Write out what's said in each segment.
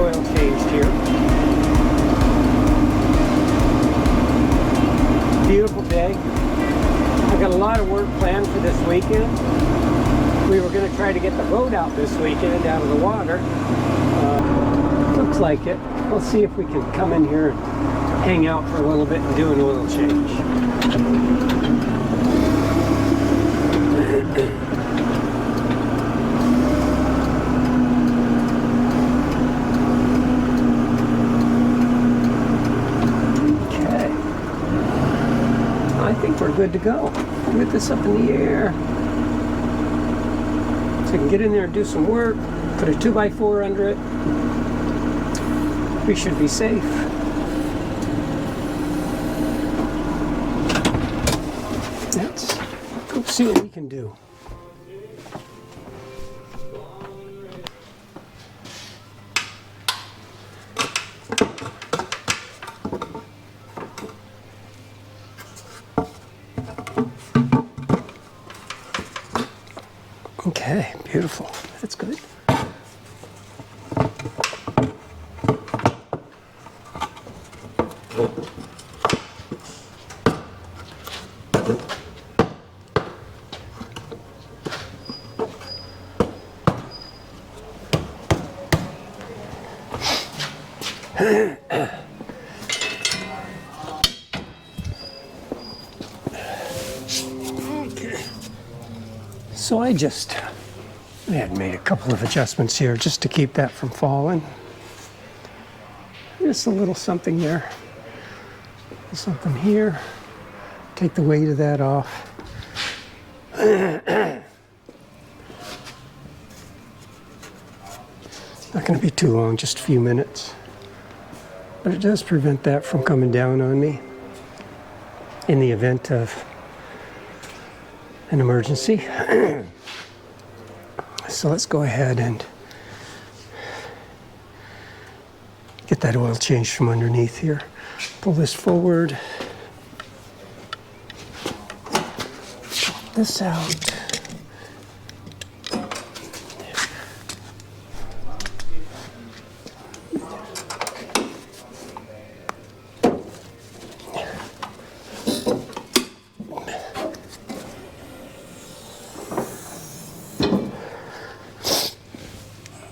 oil changed here. Beautiful day. I've got a lot of work planned for this weekend. We were going to try to get the boat out this weekend out of the water. Looks like it. We'll see if we can come in here and hang out for a little bit and do an oil change. Okay. I think we're good to go. Get this up in the air. So I can get in there and do some work. Put a 2x4 under it. We should be safe. Let's go see what we can do. Okay, beautiful. That's good. Okay. So I had made a couple of adjustments here just to keep that from falling. Just a little something there. Something here. Take the weight of that off. Not going to be too long, just a few minutes. But it does prevent that from coming down on me in the event of an emergency. So let's go ahead and get that oil changed from underneath here. Pull this forward. Pop this out.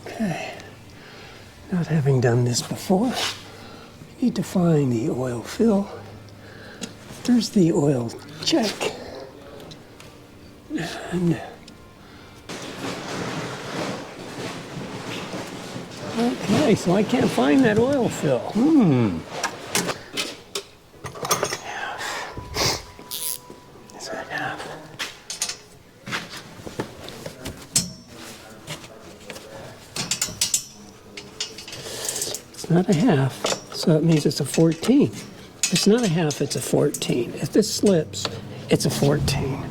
Okay. Not having done this before, you need to find the oil fill. There's the oil check. And okay, so I can't find that oil fill. Is that half? It's not a half, so that means it's a 14. If it's not a half, it's a 14. If this slips, it's a 14.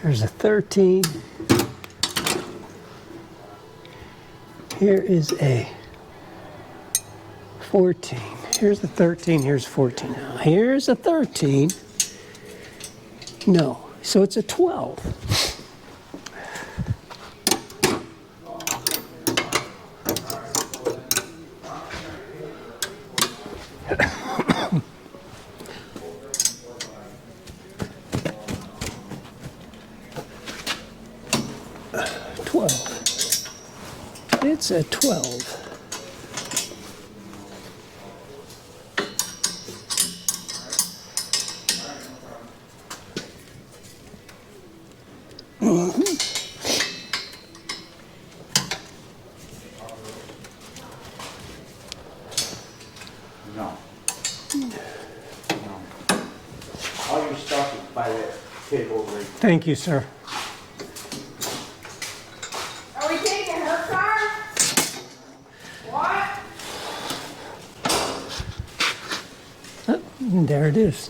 Here's a 13. Here is a 14. Here's the 13, here's 14. Now, here's a 13. No, so it's a 12. It's a 12. No. All your stuff is by that table right there. Thank you, sir. Are we taking her car? What? There it is.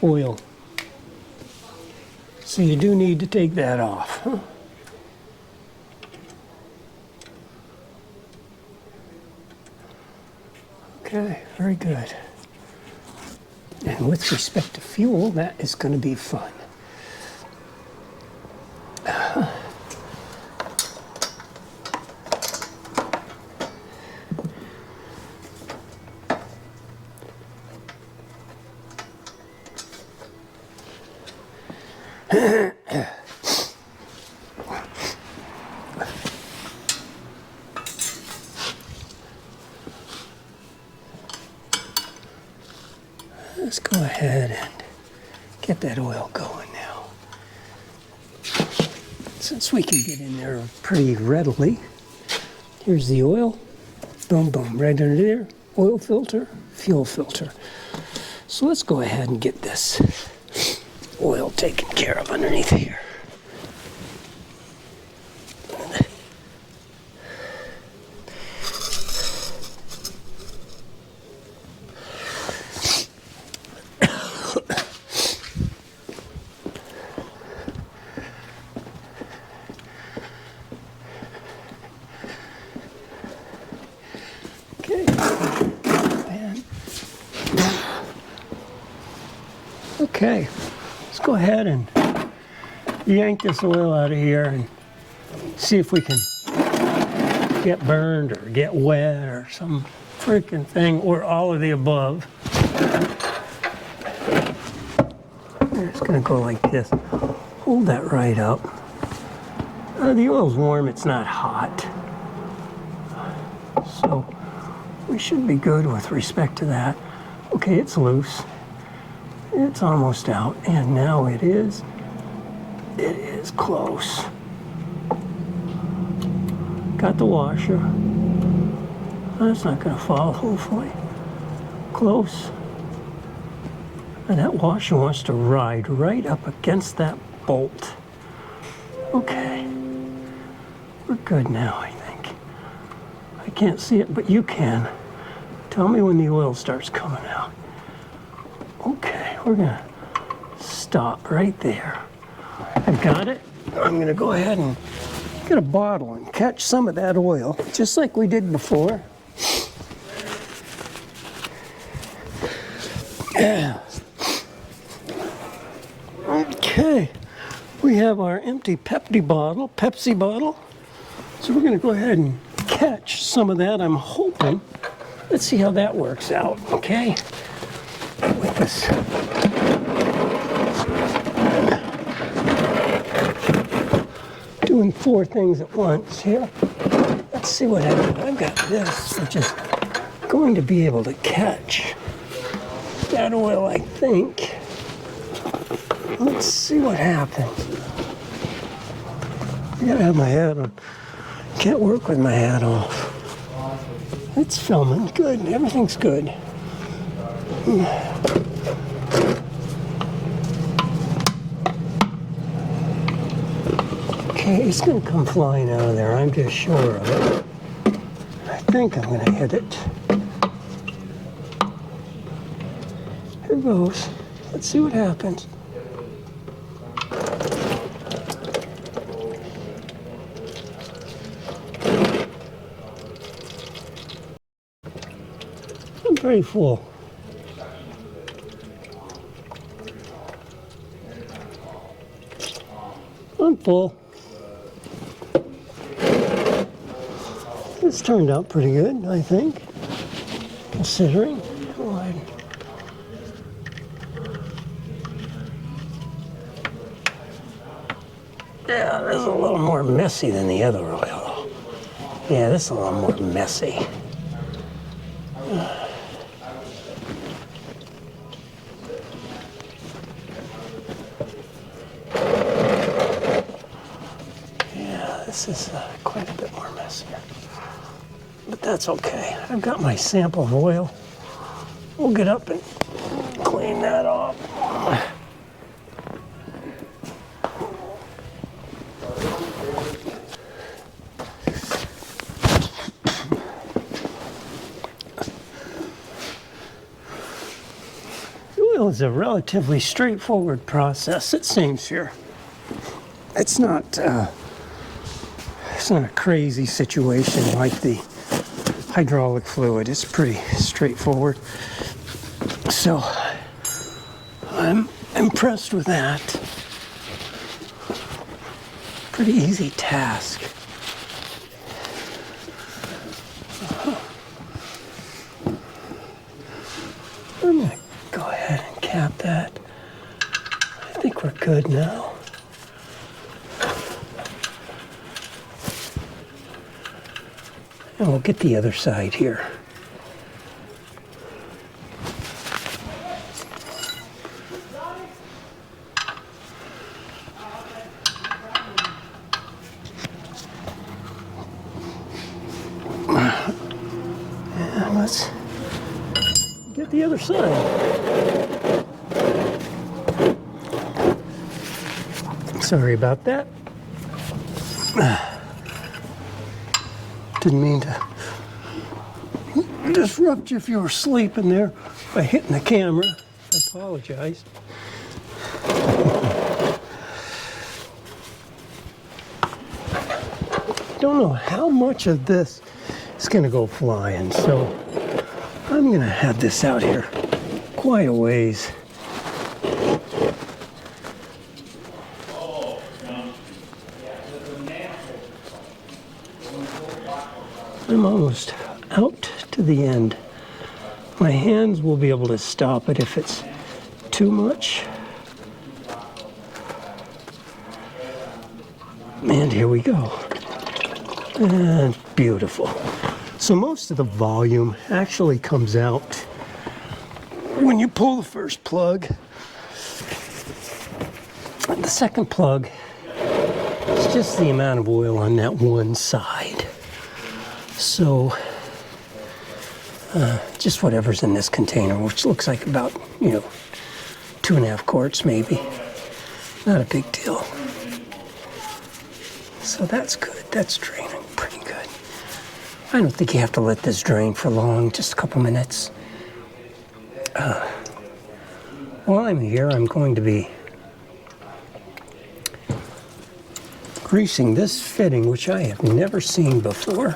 Oil. So you do need to take that off. Huh? Okay, very good. And with respect to fuel, that is going to be fun. Let's go ahead and get that oil going now. Since we can get in there pretty readily, here's the oil. Boom, boom, right under there. Oil filter, fuel filter. So let's go ahead and get this oil taken care of underneath here. Okay, let's go ahead and yank this oil out of here and see if we can get burned or get wet or some freaking thing, or all of the above. I'm just gonna go like this. Hold that right up. The oil's warm, it's not hot. So we should be good with respect to that. Okay, it's loose. It's almost out, and now it is close. Got the washer. That's not going to fall, hopefully. Close. And that washer wants to ride right up against that bolt. Okay. We're good now, I think. I can't see it, but you can. Tell me when the oil starts coming out. Okay, we're gonna stop right there. I've got it. I'm gonna go ahead and get a bottle and catch some of that oil, just like we did before. Yeah. Okay, we have our empty Pepsi bottle. So we're gonna go ahead and catch some of that, I'm hoping. Let's see how that works out, okay? With this. Doing 4 things at once here. Let's see what happens. I've got this, which is going to be able to catch that oil, I think. Let's see what happens. I gotta have my hat on. Can't work with my hat off. It's filming. Good. Everything's good. Okay, it's going to come flying out of there. I'm just sure of it. I think I'm going to hit it. Here goes. Let's see what happens. I'm pretty full. I'm full. This turned out pretty good, I think, considering. Yeah, this is a little more messy than the other oil. Yeah, this is a little more messy. This is quite a bit more messier, but that's okay. I've got my sample of oil. We'll get up and clean that off. Oil is a relatively straightforward process, it seems here. It's not a crazy situation like the hydraulic fluid. It's pretty straightforward. So I'm impressed with that. Pretty easy task. I'm going to go ahead and cap that. I think we're good now. And we'll get the other side here. And let's get the other side. Sorry about that. Didn't mean to disrupt you if you were sleeping there by hitting the camera. I apologize. Don't know how much of this is going to go flying, so I'm going to have this out here quite a ways. I'm almost out to the end. My hands will be able to stop it if it's too much. And here we go. And beautiful. So most of the volume actually comes out when you pull the first plug. The second plug is just the amount of oil on that one side. So just whatever's in this container, which looks like about, 2.5 quarts maybe. Not a big deal. So that's good. That's draining pretty good. I don't think you have to let this drain for long, just a couple minutes. While I'm here, I'm going to be greasing this fitting, which I have never seen before.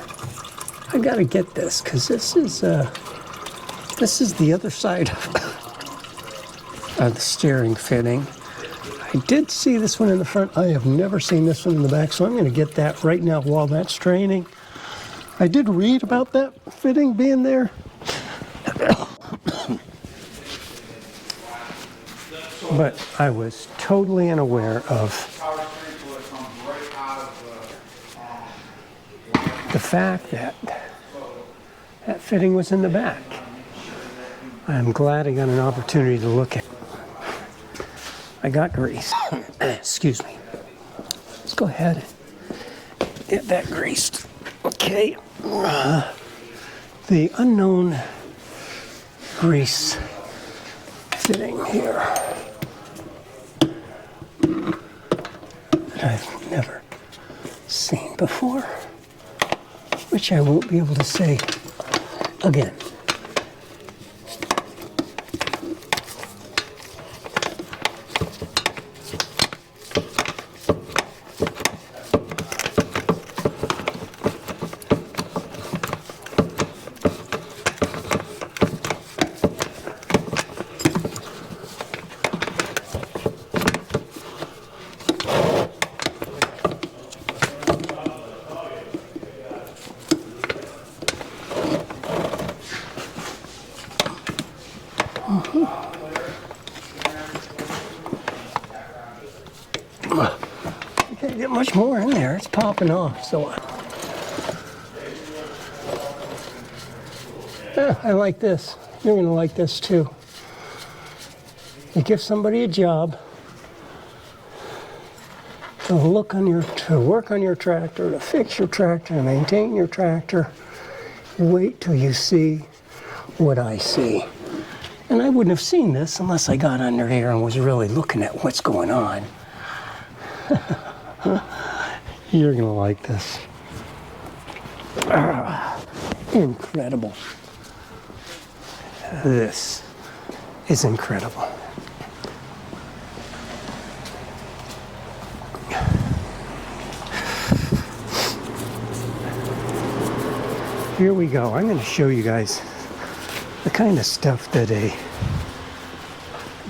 I gotta get this, because this is the other side of the steering fitting. I did see this one in the front. I have never seen this one in the back, so I'm going to get that right now while that's draining. I did read about that fitting being there. But I was totally unaware of the fact that that fitting was in the back. I'm glad I got an opportunity to look at it. I got grease. Excuse me. Let's go ahead and get that greased. Okay. The unknown grease fitting here that I've never seen before, which I won't be able to say again. You can't get much more in there. It's popping off. So I like this. You're going to like this too. You give somebody a job to work on your tractor, to fix your tractor, to maintain your tractor. Wait till you see what I see. And I wouldn't have seen this unless I got under here and was really looking at what's going on. You're gonna like this. Incredible. This is incredible. Here we go. I'm going to show you guys the kind of stuff that a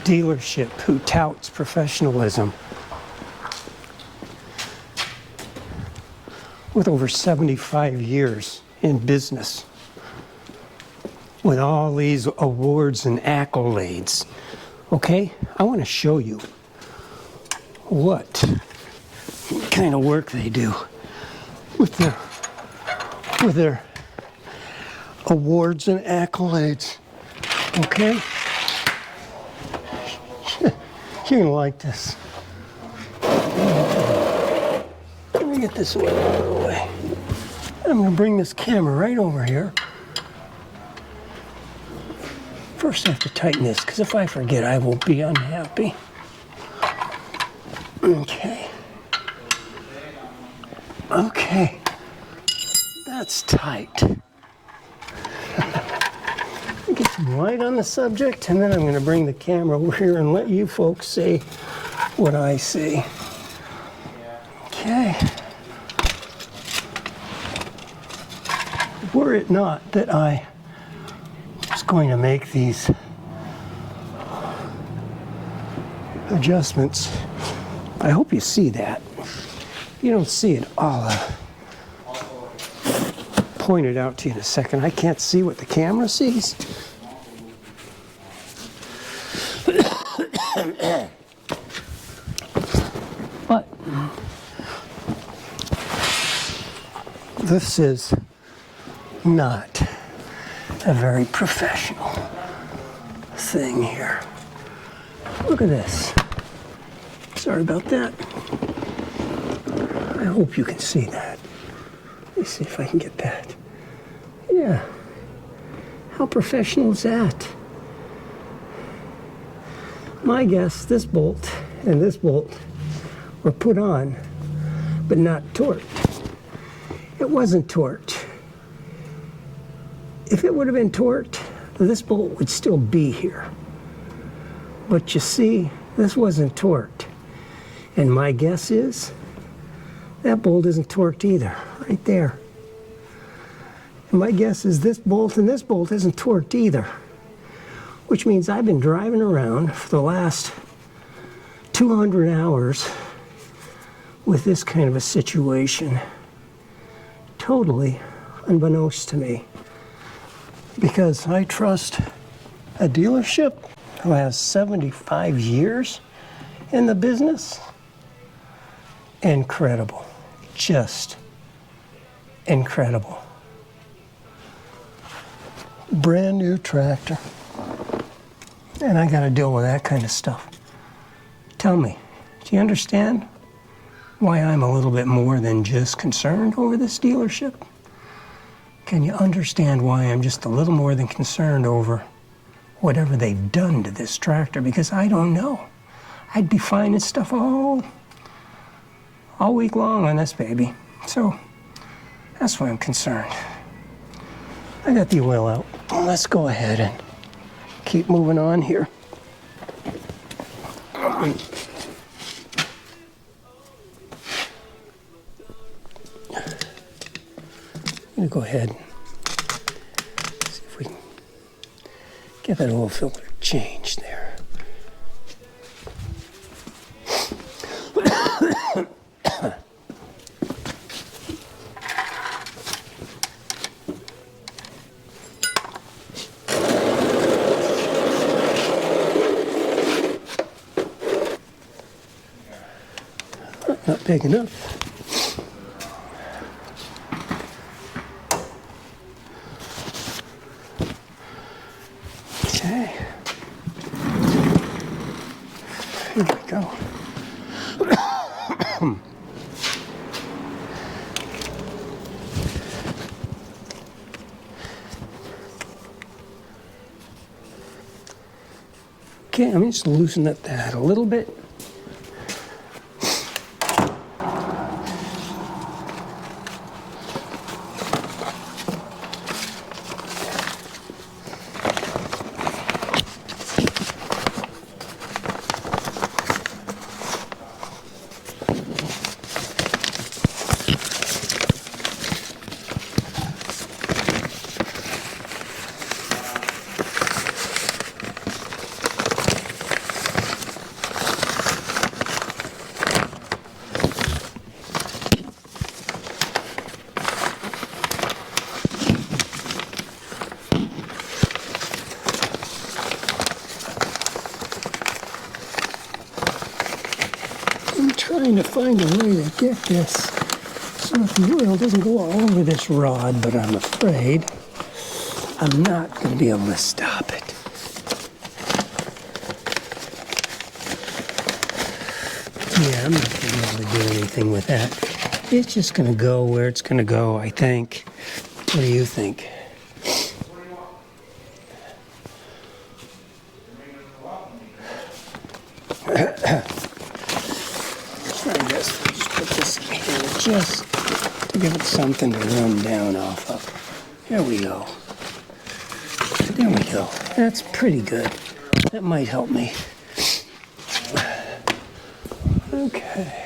dealership who touts professionalism with over 75 years in business, with all these awards and accolades. Okay, I want to show you what kind of work they do with their awards and accolades. Okay, you're gonna like this. Let me get this one out of the way. I'm gonna bring this camera right over here. First I have to tighten this, because if I forget, I will be unhappy. Okay. Okay. That's tight. Get some light on the subject, and then I'm going to bring the camera over here and let you folks see what I see. Okay. Were it not that I was going to make these adjustments, I hope you see that. You don't see it, I'll point it out to you in a second. I can't see what the camera sees. But this is not a very professional thing here. Look at this. Sorry about that. I hope you can see that. Let me see if I can get that. Yeah. How professional is that? My guess, this bolt and this bolt were put on, but not torqued. It wasn't torqued. If it would have been torqued, this bolt would still be here. But you see, this wasn't torqued. And my guess is, that bolt isn't torqued either, right there. And my guess is this bolt and this bolt isn't torqued either. Which means I've been driving around for the last 200 hours with this kind of a situation. Totally unbeknownst to me. Because I trust a dealership who has 75 years in the business. Incredible. Just incredible. Brand new tractor. And I gotta deal with that kind of stuff. Tell me, do you understand why I'm a little bit more than just concerned over this dealership? Can you understand why I'm just a little more than concerned over whatever they've done to this tractor? Because I don't know. I'd be finding stuff all week long on this baby. So that's why I'm concerned. I got the oil out. Let's go ahead and keep moving on here. I'm gonna go ahead and see if we can get that oil filter changed there. Not big enough. Okay. Here we go. Okay, I'm just loosen up that a little bit. trying to find a way to get this so that the oil doesn't go all over this rod, but I'm afraid I'm not going to be able to stop it. Yeah, I'm not going to be able to do anything with that. It's just going to go where it's going to go, I think. What do you think? Try this. Just put this in here just to give it something to run down off of. Here we go. There we go. That's pretty good. That might help me. Okay.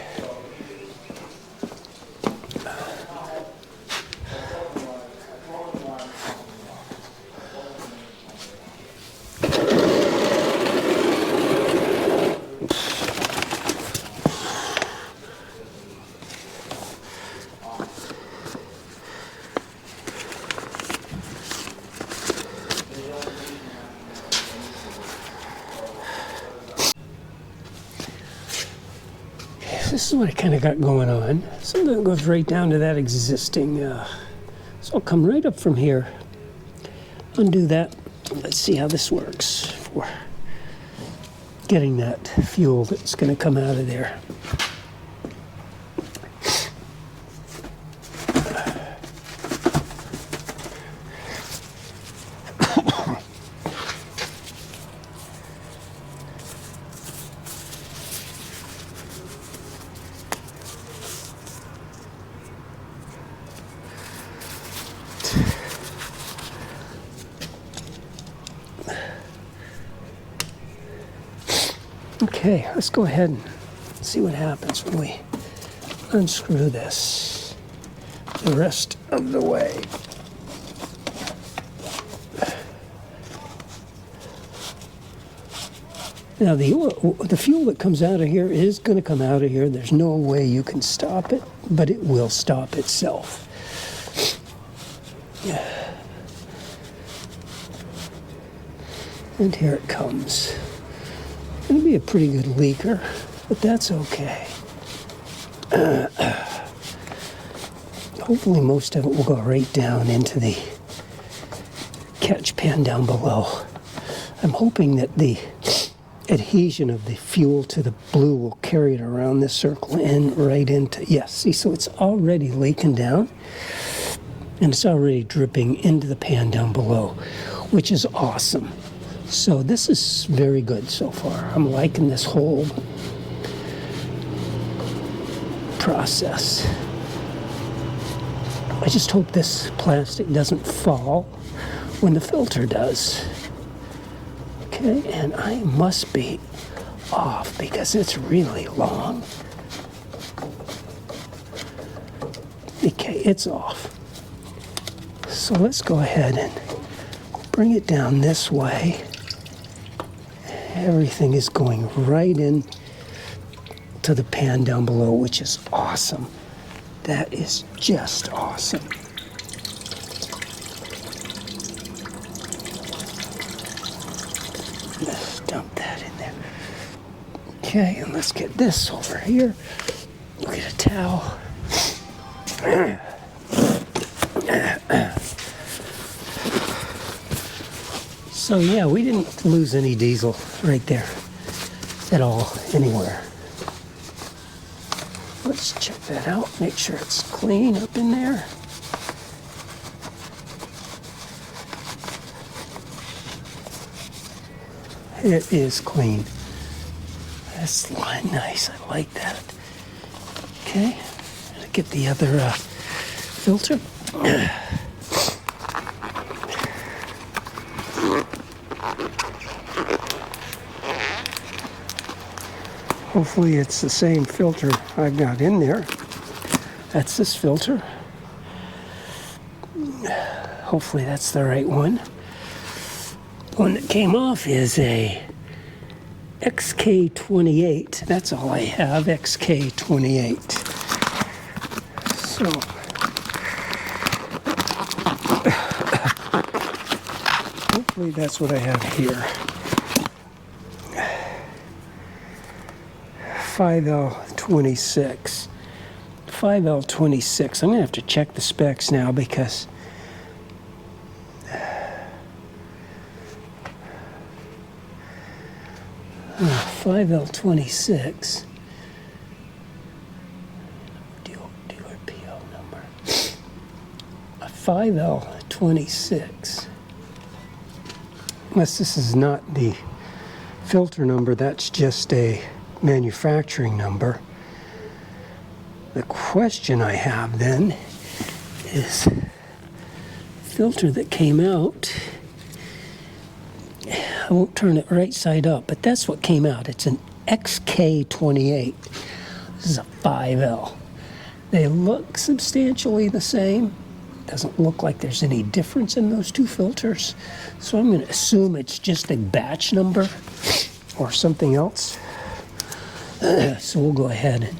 This is what I kind of got going on. Some of it goes right down to that existing, so I'll come right up from here, undo that. Let's see how this works for getting that fuel that's going to come out of there. Okay, let's go ahead and see what happens when we unscrew this the rest of the way. Now the fuel that comes out of here is going to come out of here. There's no way you can stop it, but it will stop itself. And here it comes. It's going to be a pretty good leaker, but that's okay. Hopefully most of it will go right down into the catch pan down below. I'm hoping that the adhesion of the fuel to the blue will carry it around this circle and right into, yes, see, so it's already leaking down and it's already dripping into the pan down below, which is awesome. So this is very good so far. I'm liking this whole process. I just hope this plastic doesn't fall when the filter does. Okay, and I must be off because it's really long. Okay, it's off. So let's go ahead and bring it down this way. Everything is going right in to the pan down below, which is awesome. That is just awesome. Let's dump that in there. Okay, and let's get this over here. We'll get a towel. So yeah, we didn't lose any diesel right there at all, anywhere. Let's check that out, make sure it's clean up in there. It is clean. That's nice, I like that. Okay, get the other filter. Hopefully it's the same filter I've got in there. That's this filter. Hopefully that's the right one. The one that came off is a XK28. That's all I have, XK28. So, hopefully that's what I have here. 5L 5L26. 5L26. I'm going to have to check the specs now because 5L26 dealer PO number. A 5L26. Unless this is not the filter number, that's just a manufacturing number. The question I have then is filter that came out. I won't turn it right side up, but that's what came out. It's an XK28. This is a 5L. They look substantially the same. Doesn't look like there's any difference in those two filters. So I'm going to assume it's just a batch number or something else. So we'll go ahead and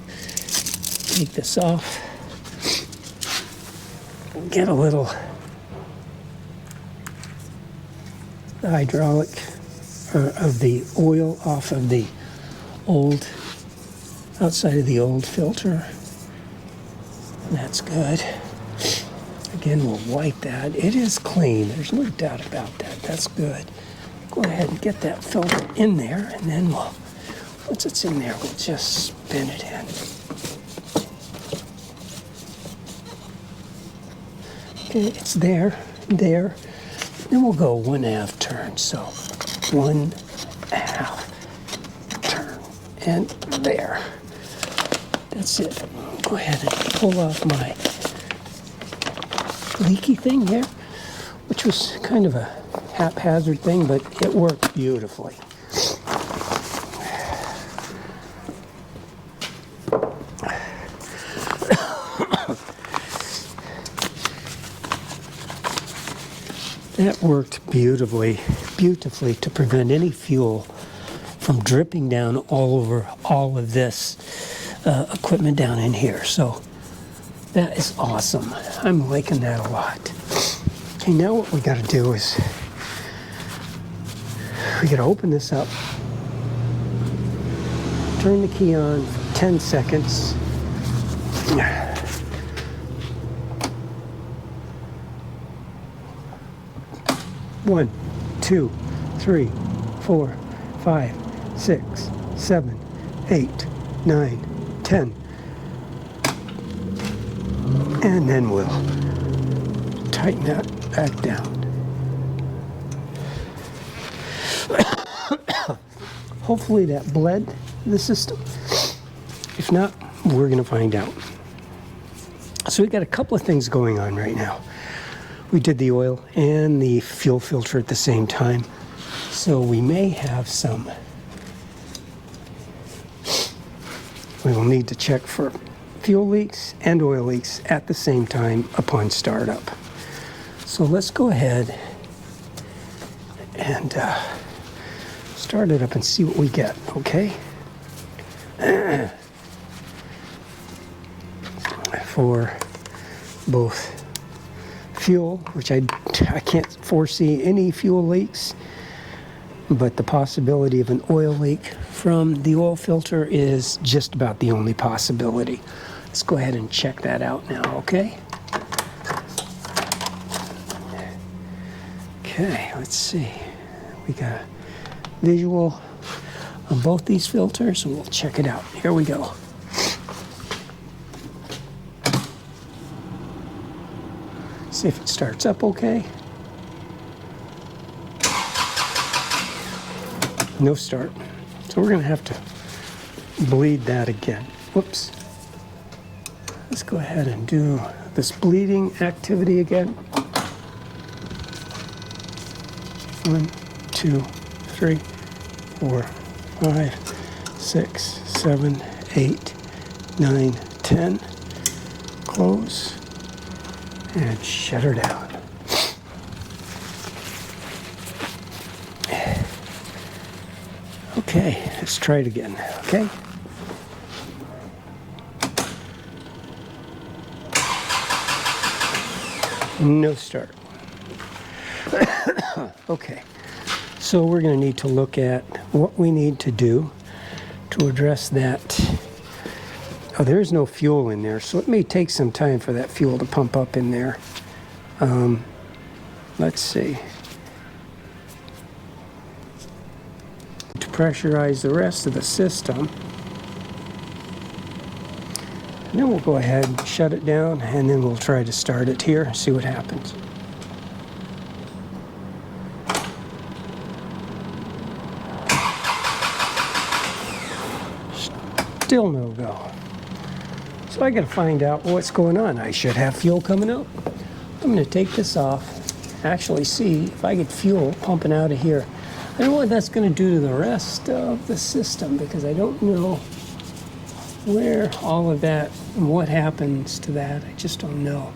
take this off. Get a little hydraulic of the oil off of the old, outside of the old filter. That's good. Again, we'll wipe that. It is clean. There's no doubt about that. That's good. Go ahead and get that filter in there, and then we'll, once it's in there, we'll just spin it in. Okay, it's there, there. Then we'll go 1/2 turn. So 1/2 turn, and there. That's it. Go ahead and pull off my leaky thing there, which was kind of a haphazard thing, but it worked beautifully. That worked beautifully to prevent any fuel from dripping down all over all of this equipment down in here. So that is awesome. I'm liking that a lot. Okay, now what we got to do is we got to open this up, turn the key on for 10 seconds. 1, 2, 3, 4, 5, 6, 7, 8, 9, 10. And then we'll tighten that back down. Hopefully that bled the system. If not, we're going to find out. So we've got a couple of things going on right now. We did the oil and the fuel filter at the same time. So we may have some. We will need to check for fuel leaks and oil leaks at the same time upon startup. So let's go ahead and start it up and see what we get, okay? For both fuel, which I can't foresee any fuel leaks, but the possibility of an oil leak from the oil filter is just about the only possibility. Let's go ahead and check that out now, okay? Okay, let's see. We got a visual on both these filters, and we'll check it out. Here we go. See if it starts up okay. No start. So we're going to have to bleed that again. Whoops. Let's go ahead and do this bleeding activity again. 1, 2, 3, 4, 5, 6, 7, 8, 9, 10. Close. And shut her down. Okay, let's try it again, okay? No start. Okay, so we're going to need to look at what we need to do to address that Oh, there's no fuel in there, so it may take some time for that fuel to pump up in there. Let's see. To pressurize the rest of the system. And then we'll go ahead and shut it down, and then we'll try to start it here and see what happens. Still no go. So I got to find out what's going on. I should have fuel coming up. I'm going to take this off, actually see if I get fuel pumping out of here. I don't know what that's going to do to the rest of the system, because I don't know where all of that, what happens to that. I just don't know.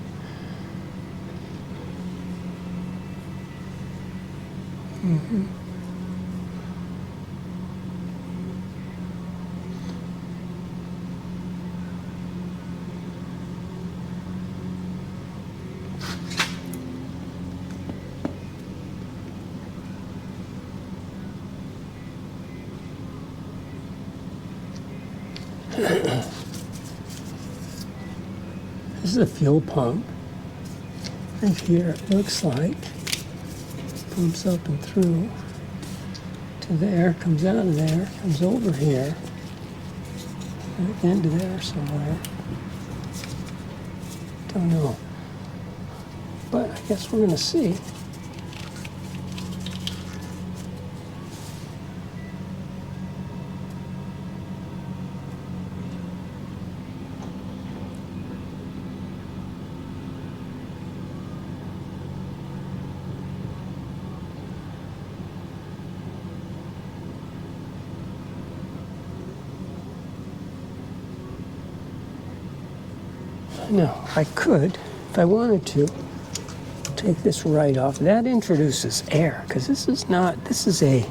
This is a fuel pump. Right here, it looks like pumps up and through to there, comes out of there, comes over here, back into there somewhere. Don't know. But I guess we're going to see. No, I could, if I wanted to, take this right off. That introduces air, because this is not, this is a,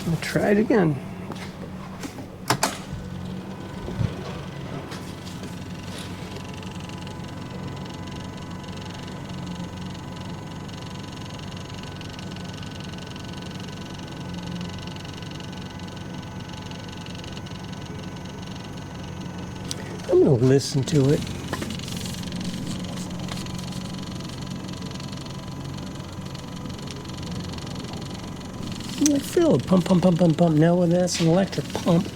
I'll try it again. I'm going to listen to it. I feel it pump, pump, pump, pump, pump. Now that's an electric pump.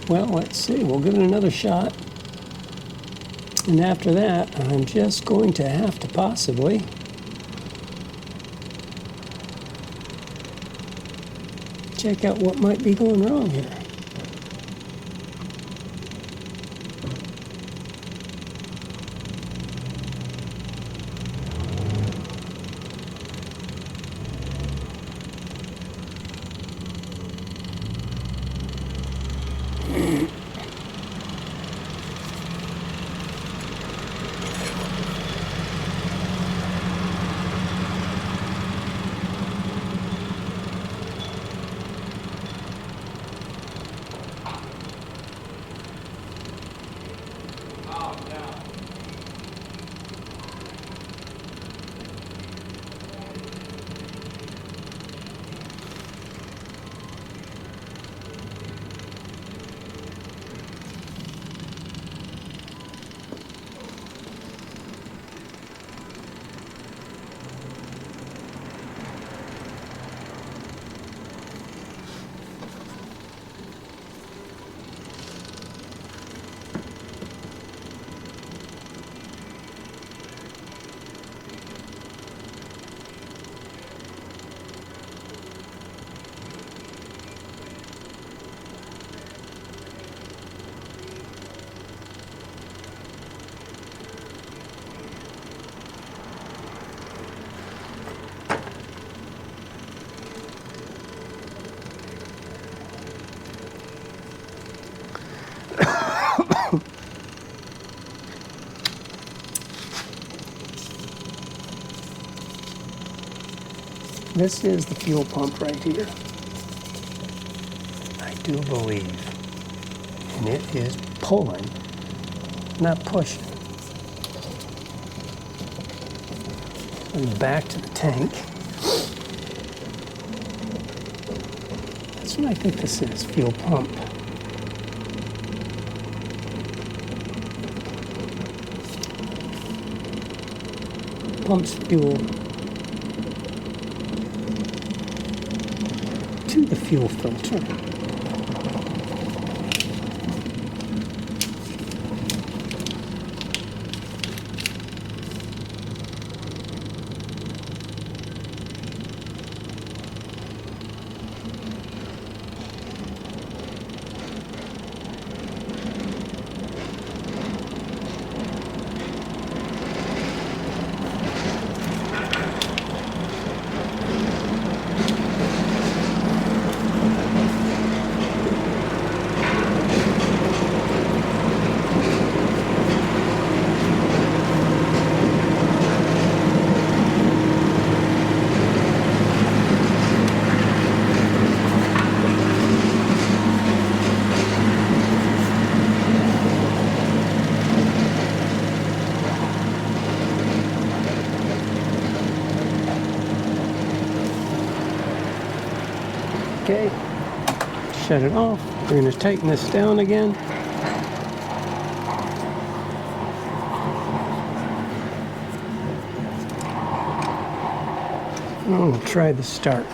Well, let's see. We'll give it another shot. And after that, I'm just going to have to possibly check out what might be going wrong here. This is the fuel pump right here. I do believe. And it is pulling, not pushing. And back to the tank. That's what I think this is, fuel pump. Pumps fuel to the fuel filter. Okay, shut it off. We're going to tighten this down again. And we'll try the start.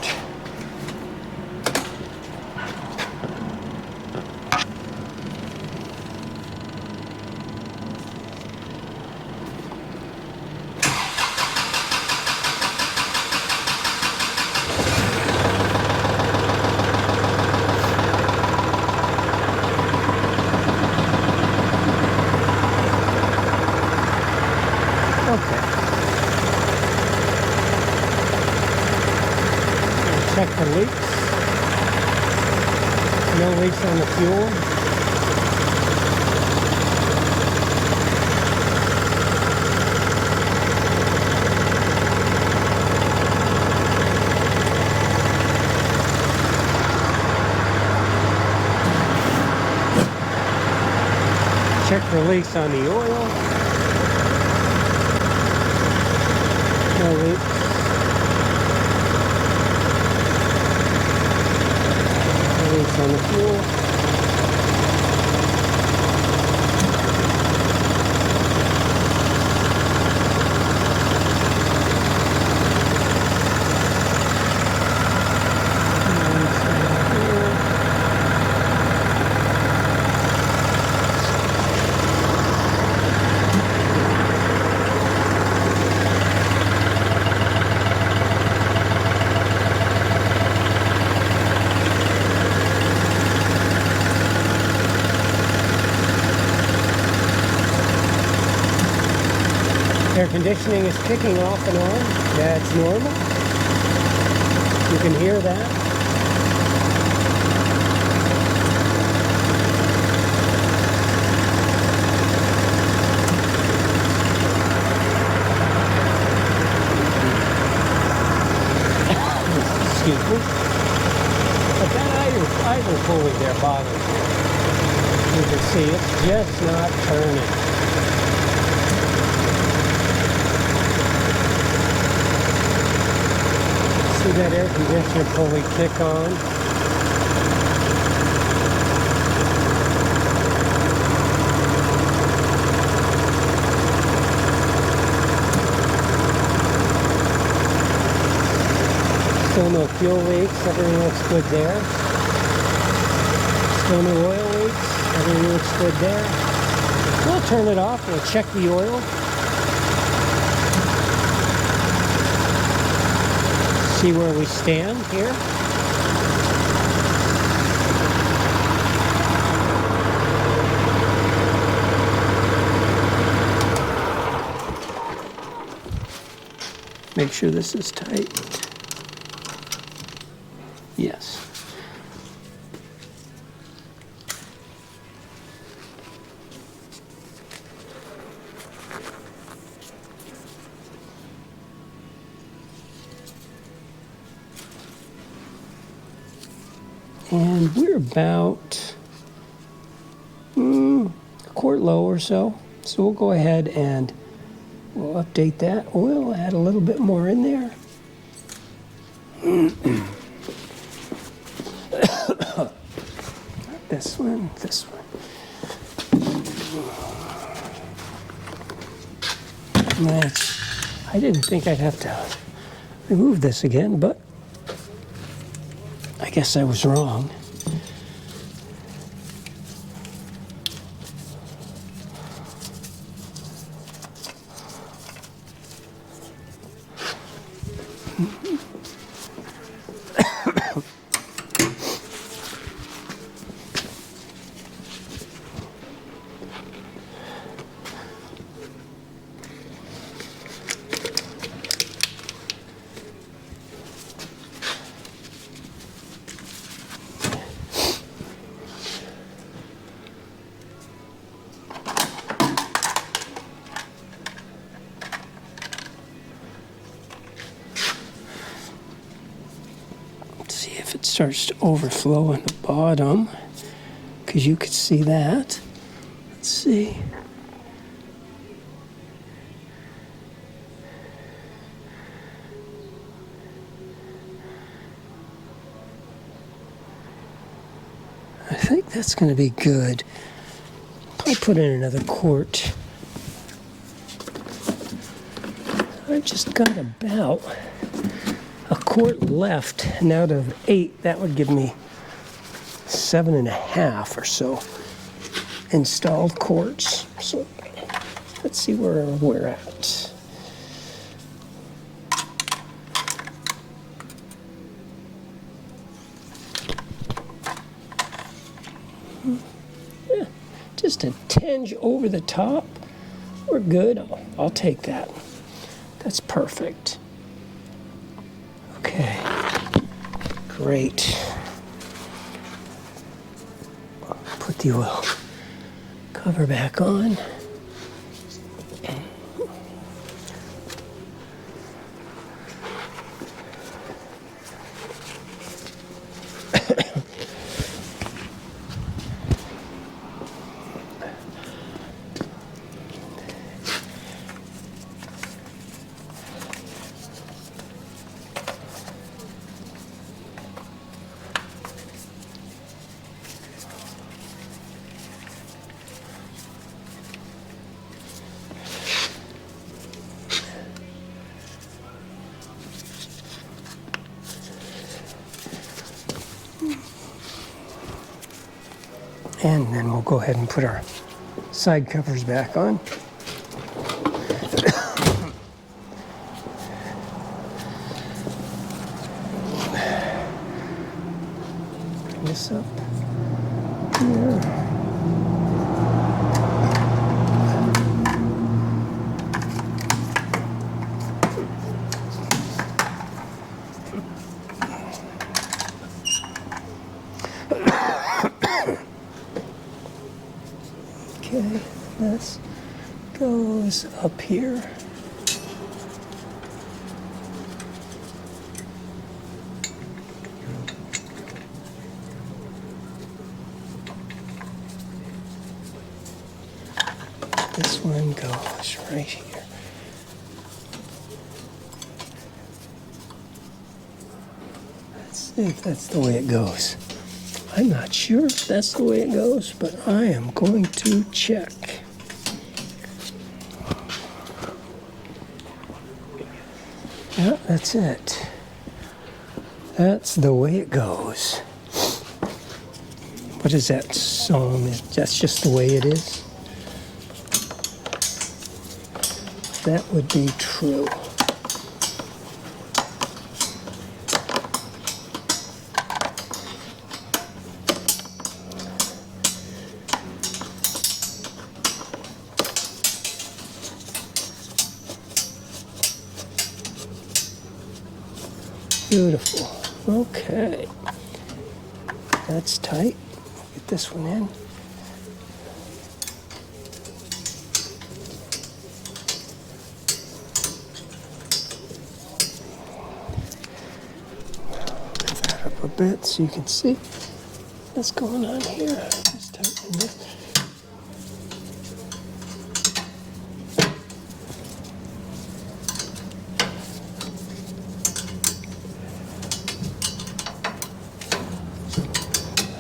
Check the leaks. No leaks on the fuel. Check for leaks on the oil. No leaks. On the fuel. Air conditioning is kicking off and on. That's normal. You can hear that. Excuse me. But that idle pulley there bothers me. You can see it's just not turning. See that air conditioner pulley kick on? Still no fuel leaks, everything looks good there. Still no oil leaks, everything looks good there. We'll turn it off, we'll check the oil. See where we stand here. Make sure this is tight. Yes. And we're about a quart low or so. So we'll go ahead and we'll update that. We'll add a little bit more in there. This one, this one. I didn't think I'd have to remove this again, but I guess I was wrong. See if it starts to overflow on the bottom, because you could see that. Let's see. I think that's going to be good. I'll put in another quart. I've just got about a quart left, and out of 8, that would give me 7.5 or so installed quarts. So let's see where we're at. Yeah, just a tinge over the top. We're good. I'll take that. That's perfect. Okay, great. Put the oil cover back on. And then we'll go ahead and put our side covers back on. Bring this up here. Okay, this goes up here. This one goes right here. Let's see if that's the way it goes. I'm not sure if that's the way it goes, but I am going to check. Yeah, that's it. That's the way it goes. What is that song? That's just the way it is? That would be true. Beautiful. Okay. That's tight. Get this one in. Lift that up a bit so you can see. What's going on here? Just tighten this.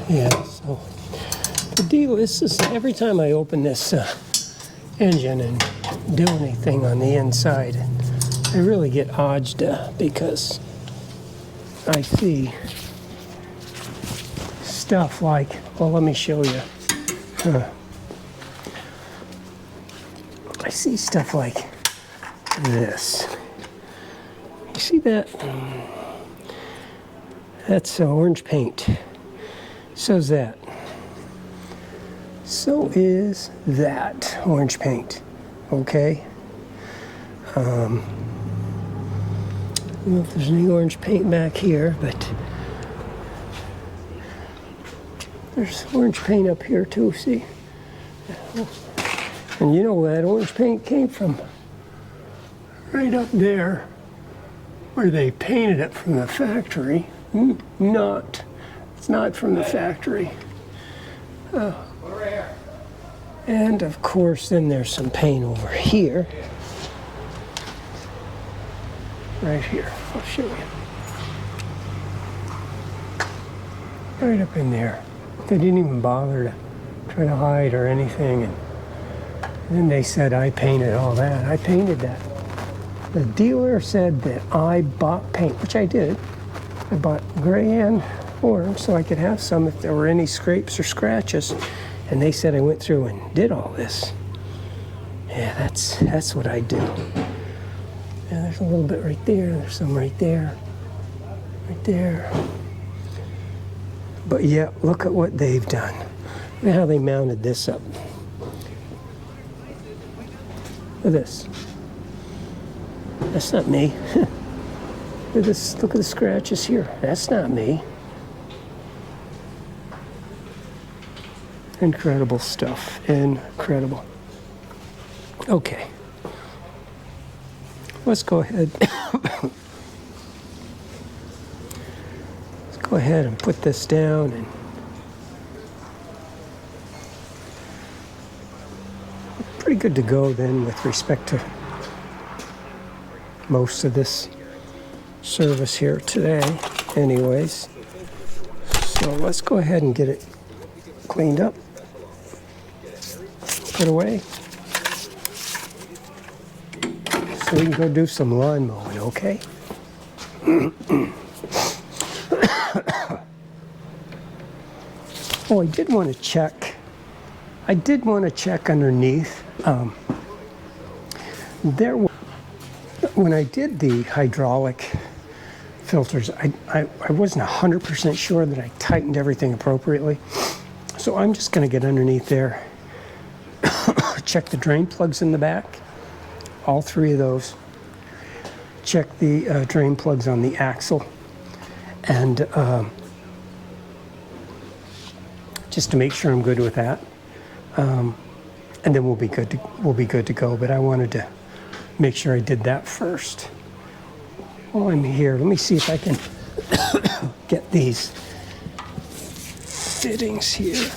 Yeah, so the deal is every time I open this engine and do anything on the inside, I really get agita because I see stuff like, well, let me show you. I see stuff like this. You see that? That's orange paint. So's that. So is that orange paint. Okay? I don't know if there's any orange paint back here, but there's orange paint up here too, see? And you know where that orange paint came from? Right up there, where they painted it from the factory. It's not from the factory. And of course, then there's some paint over here. Right here, I'll show you. Right up in there. They didn't even bother to try to hide or anything. And then they said I painted all that. I painted that. The dealer said that I bought paint, which I did. I bought gray and orange so I could have some if there were any scrapes or scratches. And they said I went through and did all this. Yeah, that's what I do. Yeah, there's a little bit right there. There's some right there. Right there. But yeah, look at what they've done. Look at how they mounted this up. Look at this. That's not me. Look at this. Look at the scratches here. That's not me. Incredible stuff. Incredible. Okay. Let's go ahead. Let's go ahead and put this down and pretty good to go then with respect to most of this service here today anyways. So let's go ahead and get it cleaned up, put away, so we can go do some lawn mowing, okay? Oh, I did want to check underneath. When I did the hydraulic filters, I wasn't 100% sure that I tightened everything appropriately. So I'm just going to get underneath there, check the drain plugs in the back, all three of those, check the drain plugs on the axle, and just to make sure I'm good with that. And then we'll be good to go. But I wanted to make sure I did that first. While I'm here, let me see if I can get these fittings here.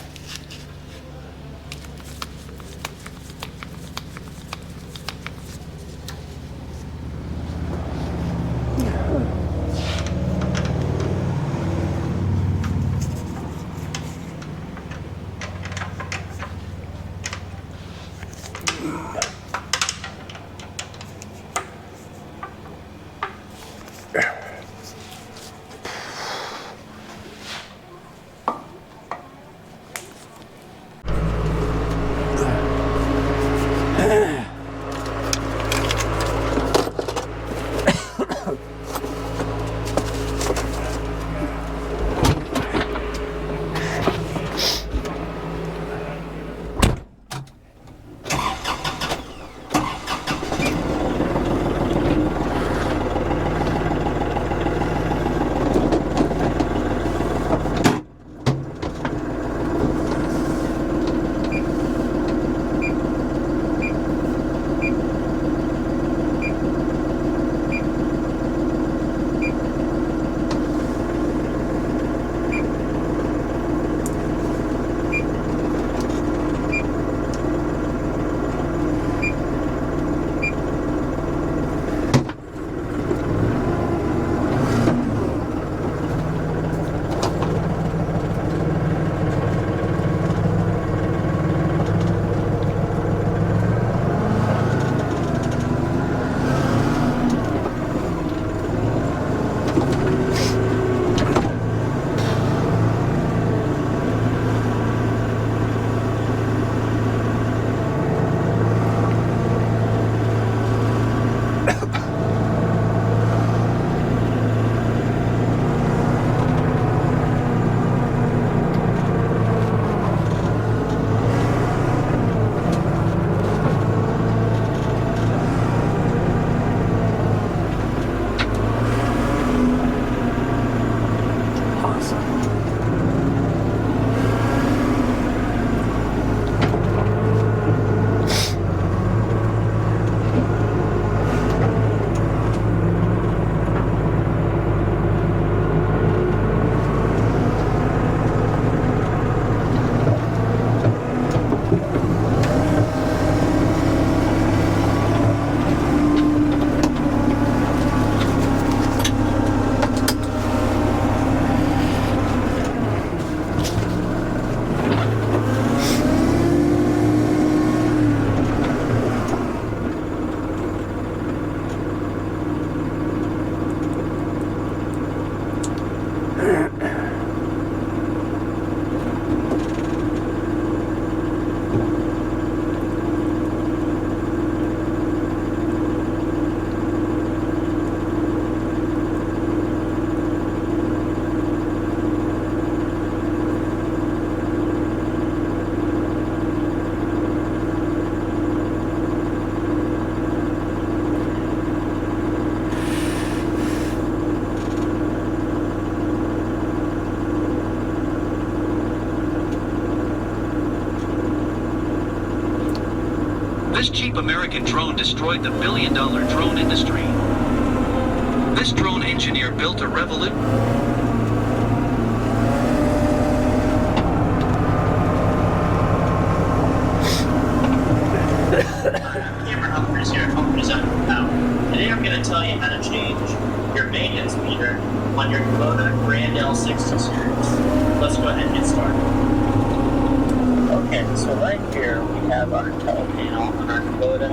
This cheap American drone destroyed the billion-dollar drone industry. This drone engineer built a revolution. Camera operators here at Homestead. Today I'm going to tell you how to change your maintenance meter on your Kubota L3560 series. Let's go ahead and get started. Okay, so right here we have our tele panel on our Kubota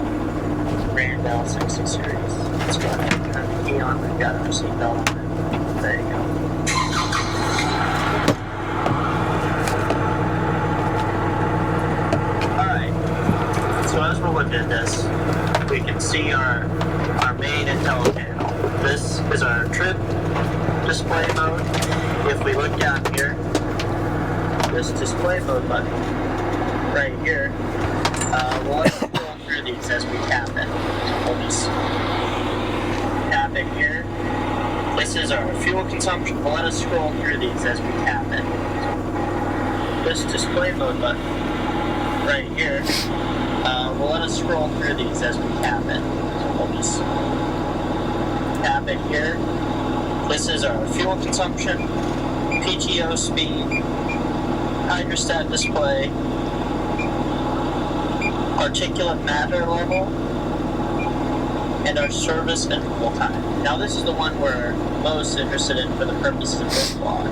L3560 series. Let's go ahead and turn the key on. We've got our seatbelt on. There you go. Alright, so as we're looking at this, we can see our main and tele panel. This is our trip display mode. If we look down here, this display mode button right here, we'll let us go through these as we tap it. We'll just tap it here. This is our fuel consumption. We'll let us scroll through these as we tap it. This display mode button right here, we'll let us scroll through these as we tap it. We'll just tap it here. This is our fuel consumption, PTO speed, hydrostat display, particulate matter level, and our service interval time. Now this is the one we're most interested in for the purposes of this vlog.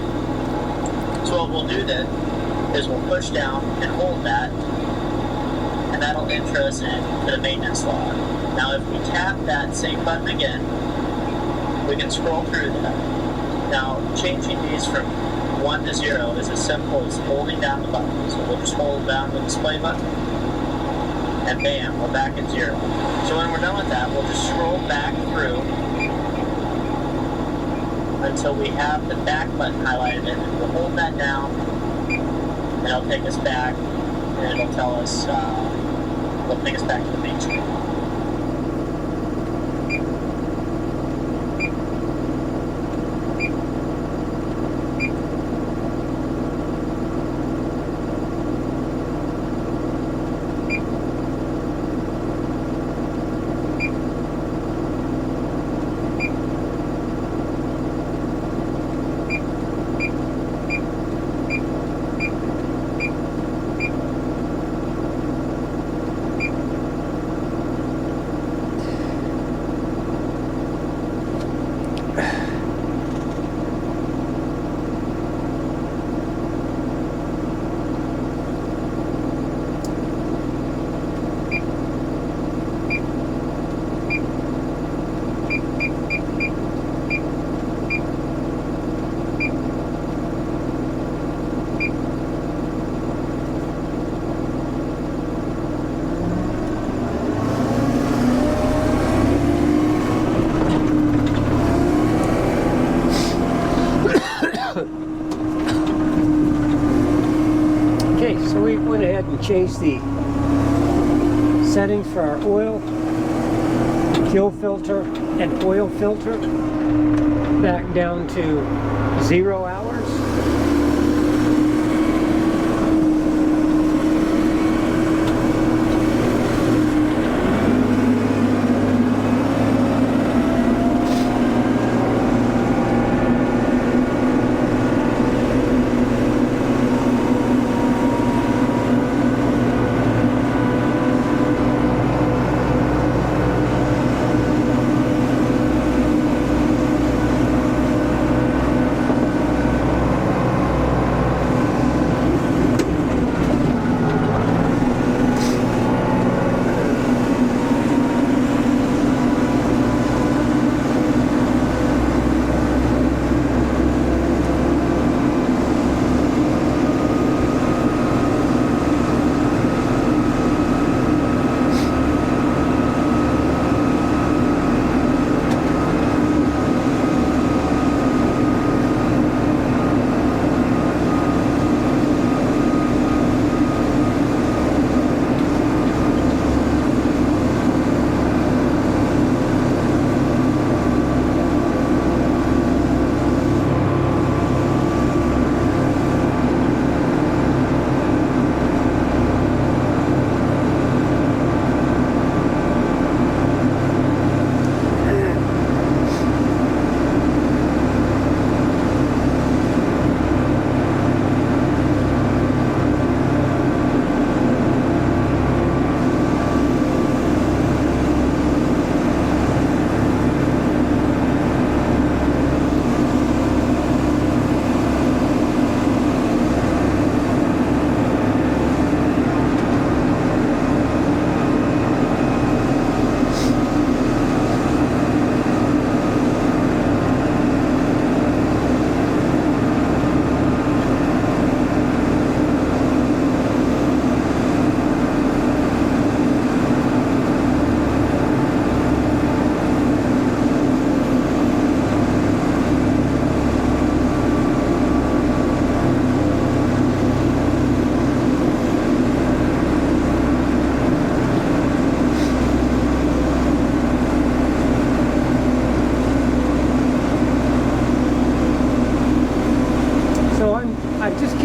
So what we'll do then is we'll push down and hold that, and that'll enter us into the maintenance log. Now if we tap that same button again, we can scroll through that. Now changing these from 1 to 0 is as simple as holding down the button. So we'll just hold down the display button, and bam, we're back at 0. So when we're done with that, we'll just scroll back through until we have the back button highlighted, and we'll hold that down, and it'll take us back, and it'll tell us, it'll take us back to the main screen. Change the settings for our oil, fuel filter, and oil filter back down to 0 hours.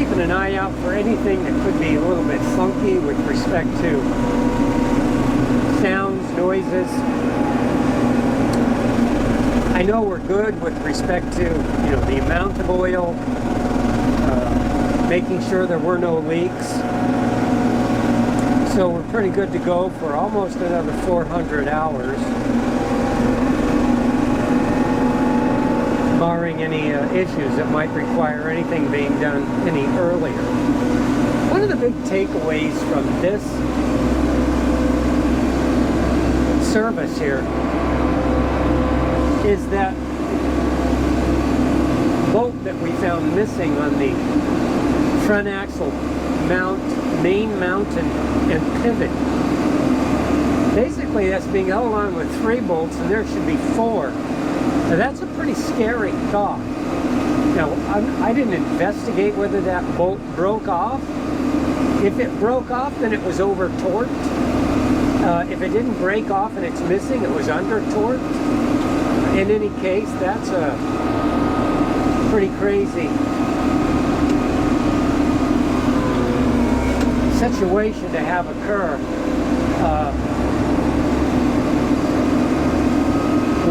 keeping an eye out for anything that could be a little bit funky with respect to sounds, noises. I know we're good with respect to, the amount of oil, making sure there were no leaks. So we're pretty good to go for almost another 400 hours, barring any issues that might require anything being done any earlier. One of the big takeaways from this service here is that bolt that we found missing on the front axle mount, main mount and pivot. Basically that's being held on with 3 bolts and there should be 4. Now that's a pretty scary thought. Now I didn't investigate whether that bolt broke off. If it broke off, then it was over torqued. If it didn't break off and it's missing, it was under torqued. In any case, that's a pretty crazy situation to have occur.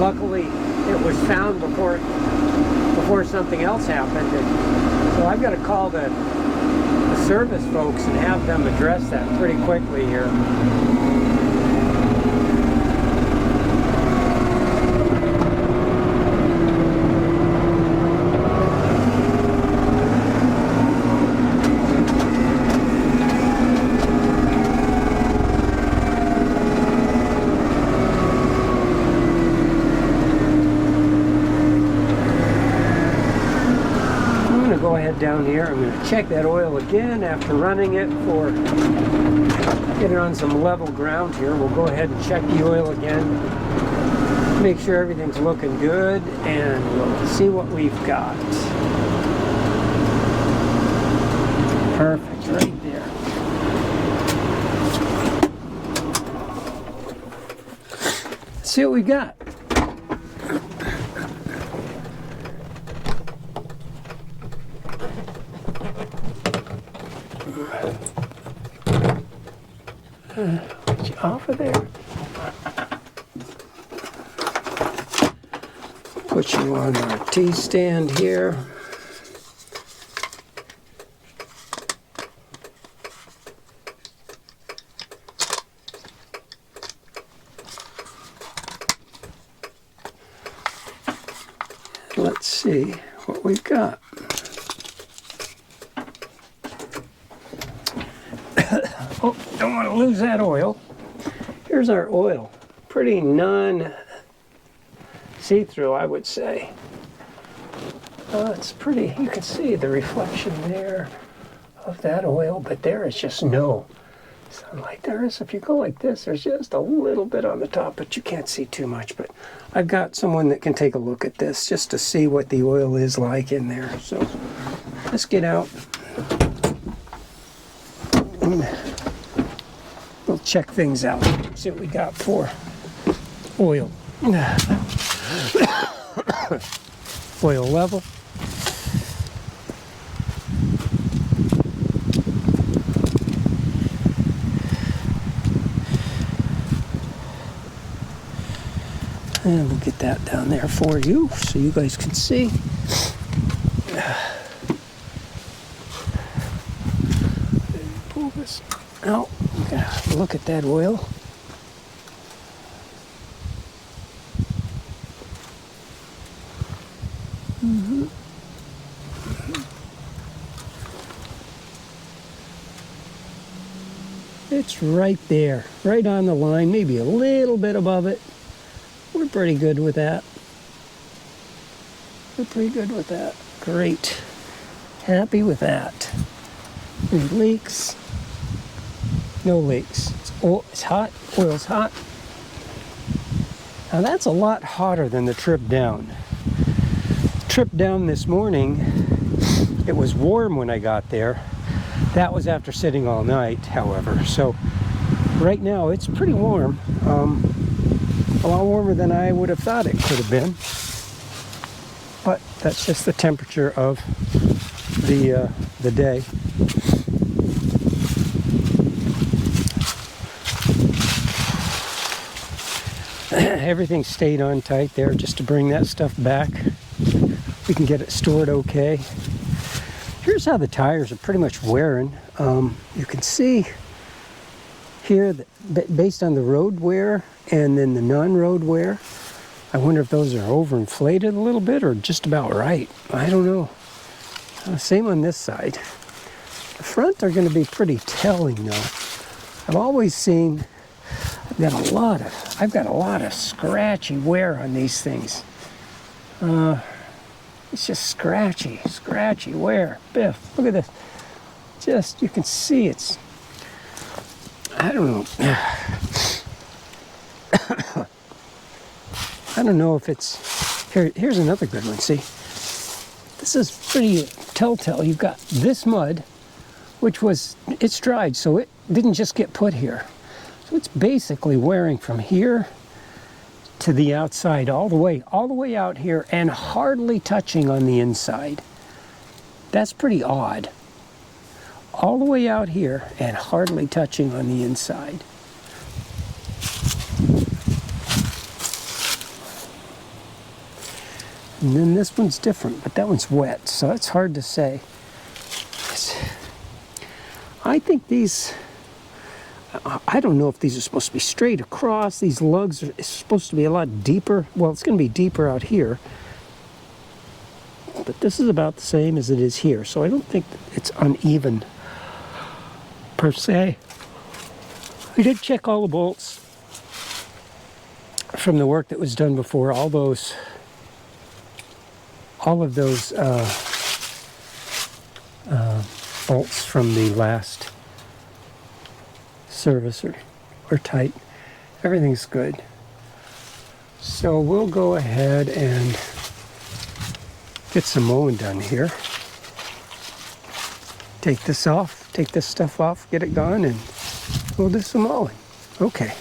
Luckily, it was found before something else happened. And so I've got to call the service folks and have them address that pretty quickly here. Down here, I'm going to check that oil again after running it for get it on some level ground here. We'll go ahead and check the oil again, make sure everything's looking good, and we'll see what we've got. Perfect, right there. Let's see what we got. Get you off of there. Put you on our T-stand here. Let's see what we've got. Oh, don't want to lose that oil. Here's our oil. Pretty non-see-through, I would say. It's pretty, you can see the reflection there of that oil, but there is just no sunlight. There is, if you go like this, there's just a little bit on the top, but you can't see too much. But I've got someone that can take a look at this just to see what the oil is like in there. So let's get out. We'll check things out, see what we got for oil. Oil level. And we'll get that down there for you so you guys can see. Pull this out. Look at that oil. It's right there, right on the line, maybe a little bit above it. We're pretty good with that. We're pretty good with that. Great. Happy with that. Any leaks? No leaks. It's hot. Oil's hot. Now that's a lot hotter than the trip down. Trip down this morning, it was warm when I got there. That was after sitting all night, however. So right now it's pretty warm. A lot warmer than I would have thought it could have been. But that's just the temperature of the day. Everything stayed on tight there just to bring that stuff back. We can get it stored okay. Here's how the tires are pretty much wearing. You can see here that based on the road wear and then the non-road wear, I wonder if those are overinflated a little bit or just about right. I don't know. Same on this side. The front are going to be pretty telling though. I've always seen I've got a lot of scratchy wear on these things. It's just scratchy wear. Biff, look at this. Just, you can see it's, I don't know. I don't know if it's, here's another good one, see? This is pretty telltale. You've got this mud, which was, it's dried, so it didn't just get put here. So it's basically wearing from here to the outside, all the way out here, and hardly touching on the inside. That's pretty odd. All the way out here and hardly touching on the inside. And then this one's different, but that one's wet, so it's hard to say. I think these, I don't know if these are supposed to be straight across. These lugs are supposed to be a lot deeper. Well, it's going to be deeper out here. But this is about the same as it is here, so I don't think it's uneven per se. I did check all the bolts from the work that was done before. All of those bolts from the last service are tight. Everything's good. So we'll go ahead and get some mowing done here. Take this stuff off, get it gone, and we'll do some mowing. Okay.